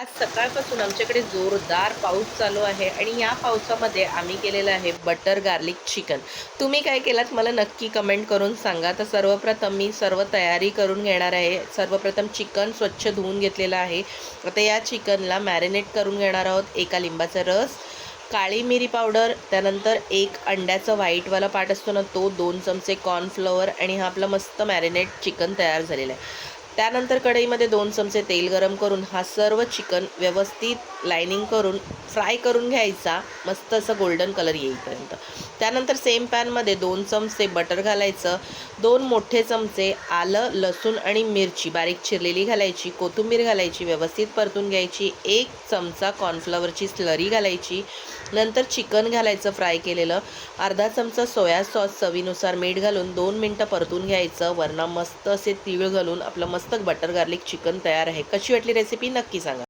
आज सकाळपासून आमच्याकडे जोरदार पाऊस चालू आहे आणि या पावसामध्ये आम्ही केलेलं आहे बटर गार्लिक चिकन. तुम्ही काय केलात मला नक्की कमेंट करून सांगा. तर सर्वप्रथम मी सर्व तयारी करून घेणार आहे. सर्वप्रथम चिकन स्वच्छ धुवून घेतलेलं आहे. आता या चिकनला मॅरिनेट करून घेणार आहोत. एका लिंबाचा रस, काळी मिरी पावडर, त्यानंतर एक अंड्याचा व्हाईटवाला पार्ट असतो ना तो, 2 चमचे कॉर्नफ्लॉवर आणि हा आपला मस्त मॅरिनेट चिकन तयार झालेला आहे. त्यानंतर कढईमध्ये 2 चमचे तेल गरम करून हा सर्व चिकन व्यवस्थित लायनिंग करून फ्राय करून घ्यायचा, मस्त असं गोल्डन कलर येईपर्यंत. त्यानंतर सेम पॅनमध्ये 2 चमचे बटर घालायचं, 2 मोठे चमचे आलं, लसूण आणि मिरची बारीक चिरलेली घालायची, कोथिंबीर घालायची, व्यवस्थित परतून घ्यायची, 1 चमचा कॉर्नफ्लॉवरची स्लरी घालायची, नंतर चिकन घालायचं फ्राय केलेलं, अर्धा चमचा सोया सॉस, चवीनुसार मीठ घालून 2 मिनटं परतून घ्यायचं. वरनं मस्त असे तीळ घालून आपलं मस्त बटर गार्लिक चिकन तयार आहे. कशी वाटली रेसिपी नक्की सांगा.